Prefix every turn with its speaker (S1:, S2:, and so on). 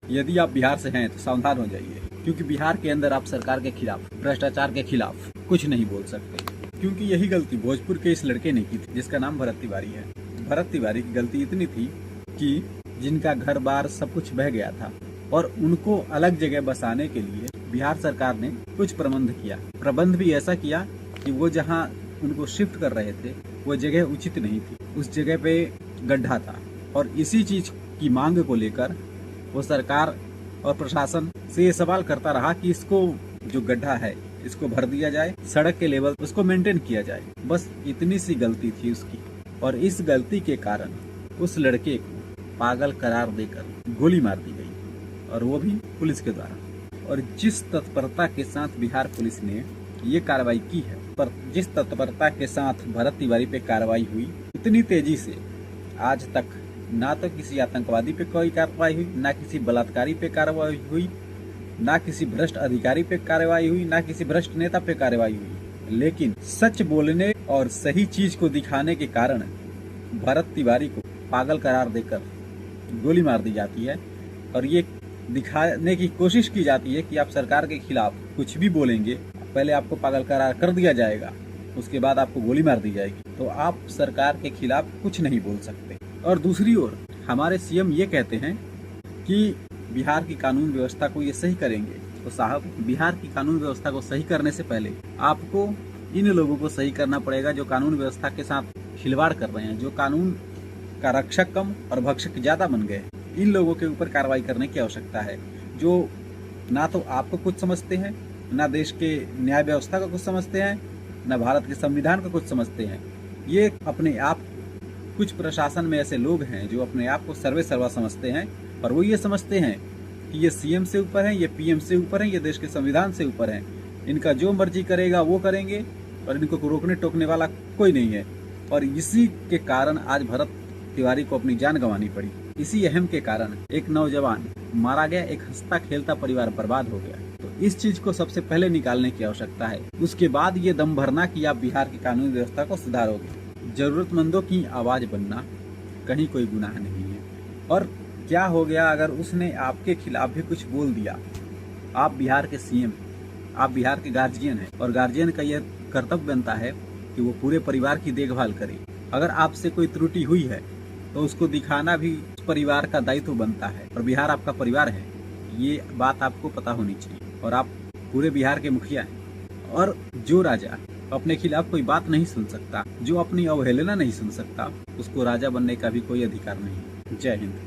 S1: यदि आप बिहार से हैं तो सावधान हो जाइए, क्योंकि बिहार के अंदर आप सरकार के खिलाफ, भ्रष्टाचार के खिलाफ कुछ नहीं बोल सकते। क्योंकि यही गलती भोजपुर के इस लड़के ने की थी जिसका नाम भरत तिवारी है। भरत तिवारी की गलती इतनी थी कि जिनका घर बार सब कुछ बह गया था और उनको अलग जगह बसाने के लिए बिहार सरकार ने कुछ प्रबंध किया। प्रबंध भी ऐसा किया कि वो जहाँ उनको शिफ्ट कर रहे थे वो जगह उचित नहीं थी, उस जगह पे गड्ढा था। और इसी चीज की मांग को लेकर वो सरकार और प्रशासन से ये सवाल करता रहा कि इसको जो गड्ढा है इसको भर दिया जाए, सड़क के लेवल उसको मेंटेन किया जाए। बस इतनी सी गलती थी उसकी, और इस गलती के कारण उस लड़के को पागल करार देकर गोली मार दी गई, और वो भी पुलिस के द्वारा। और जिस तत्परता के साथ बिहार पुलिस ने ये कार्रवाई की है, पर जिस तत्परता के साथ भरत तिवारी पे कार्रवाई हुई, इतनी तेजी से आज तक ना तो किसी आतंकवादी पे कोई कार्रवाई हुई, ना किसी बलात्कारी पे कार्रवाई हुई, ना किसी भ्रष्ट अधिकारी पे कार्रवाई हुई, ना किसी भ्रष्ट नेता पे कार्रवाई हुई। लेकिन सच बोलने और सही चीज को दिखाने के कारण भरत तिवारी को पागल करार देकर गोली मार दी जाती है, और ये दिखाने की कोशिश की जाती है कि आप सरकार के खिलाफ कुछ भी बोलेंगे, पहले आपको पागल करार कर दिया जाएगा, उसके बाद आपको गोली मार दी जाएगी, तो आप सरकार के खिलाफ कुछ नहीं बोल सकते। और दूसरी ओर हमारे सीएम ये कहते हैं कि बिहार की कानून व्यवस्था को ये सही करेंगे। तो साहब, बिहार की कानून व्यवस्था को सही करने से पहले आपको इन लोगों को सही करना पड़ेगा जो कानून व्यवस्था के साथ खिलवाड़ कर रहे हैं, जो कानून का रक्षक कम और भक्षक ज्यादा बन गए। इन लोगों के ऊपर कार्रवाई करने की आवश्यकता है, जो ना तो आपको कुछ समझते हैं, ना देश के न्याय व्यवस्था का कुछ समझते हैं, ना भारत के संविधान का कुछ समझते हैं। ये अपने आप, कुछ प्रशासन में ऐसे लोग हैं जो अपने आप को सर्वे सर्वा समझते हैं, और वो ये समझते हैं कि ये सीएम से ऊपर है, ये पीएम से ऊपर है, ये देश के संविधान से ऊपर है, इनका जो मर्जी करेगा वो करेंगे, और इनको रोकने टोकने वाला कोई नहीं है। और इसी के कारण आज भरत तिवारी को अपनी जान गंवानी पड़ी। इसी अहम के कारण एक नौजवान मारा गया, एक हंसता खेलता परिवार बर्बाद हो गया। तो इस चीज को सबसे पहले निकालने की आवश्यकता है, उसके बाद ये दम भरना कि आप बिहार की कानून व्यवस्था को सुधारोगे। जरूरतमंदों की आवाज बनना कहीं कोई गुनाह नहीं है। और क्या हो गया अगर उसने आपके खिलाफ भी कुछ बोल दिया? आप बिहार के सीएम, आप बिहार के गार्जियन हैं, और गार्जियन का यह कर्तव्य बनता है कि वो पूरे परिवार की देखभाल करे। अगर आपसे कोई त्रुटि हुई है तो उसको दिखाना भी उस परिवार का दायित्व बनता है, और बिहार आपका परिवार है, ये बात आपको पता होनी चाहिए। और आप पूरे बिहार के मुखिया हैं, और जो राजा अपने खिलाफ कोई बात नहीं सुन सकता, जो अपनी अवहेलना नहीं सुन सकता, उसको राजा बनने का भी कोई अधिकार नहीं। जय हिंद।